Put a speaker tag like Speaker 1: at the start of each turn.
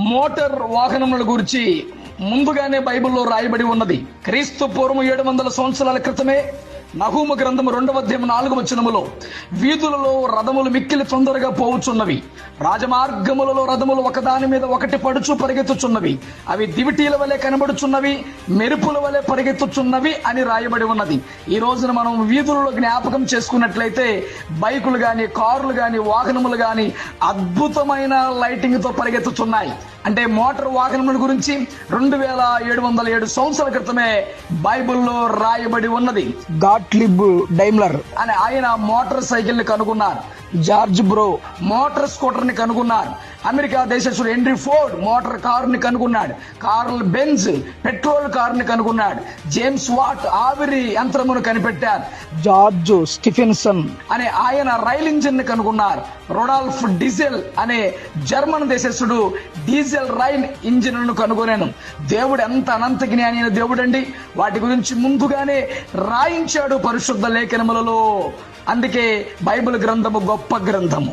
Speaker 1: Motor వాహనముల గురించి ముందుగానే బైబిల్లో రాయబడి ఉన్నది. క్రీస్తు పూర్వం 700 సంవత్సరాల క్రితమే నహూము గ్రంథము 2వ అధ్యాయం 4వ వచనములో వీధులలో రథములు మిక్కిలి తొందరగా పోవుచున్నవి, రాజమార్గములలో రథములు ఒకదాని మీద ఒకటి పడుచు పరిగెత్తుచున్నవి, అవి దివిటీల వలె కనబడుచున్నవి, మెరుపుల వలె పరిగెత్తుచున్నవి అని రాయబడి ఉన్నది. ఈ రోజున మనం వీధులలో జ్ఞాపకం చేసుకున్నట్లయితే బైకులు గాని, కార్లు గాని, వాహనములు గాని అద్భుతమైన లైటింగ్ తో పరిగెత్తుచున్నాయి. అంటే మోటార్ వాహనముల గురించి 2707 సంవత్సరాల క్రితమే బైబిల్లో రాయబడి ఉన్నది. గాట్లిబ్ డైమ్లర్ అని ఆయన మోటార్ సైకిల్ ని కనుగొన్నారు. జార్జ్ బ్రో మోటార్ స్కూటర్ ని కనుగొన్నారు. అమెరికా దేశస్థుడు హెన్రీ ఫోర్డ్ మోటార్ కారు ని కనుగొన్నాడు. కార్ల్ బెంజ్ పెట్రోల్ కారు ని కనుగొన్నాడు. జేమ్స్ వాట్ ఆవిరి యంత్రమును కనిపెట్టారు. జార్జ్ స్టిఫెన్సన్ అనే ఆయన రైల్ ఇంజిన్ ని కనుగొన్నారు. రొడాల్ఫ్ డీజెల్ అనే జర్మన్ దేశస్థుడు డీజెల్ రైల్ ఇంజిన్ ను కనుగొనాను. దేవుడు ఎంత అనంత జ్ఞాని అయిన దేవుడు అండి. వాటి గురించి ముందుగానే రాయించాడు పరిశుద్ధ లేఖనములలో. అందుకే బైబిల్ గ్రంథము గొప్ప గ్రంథము.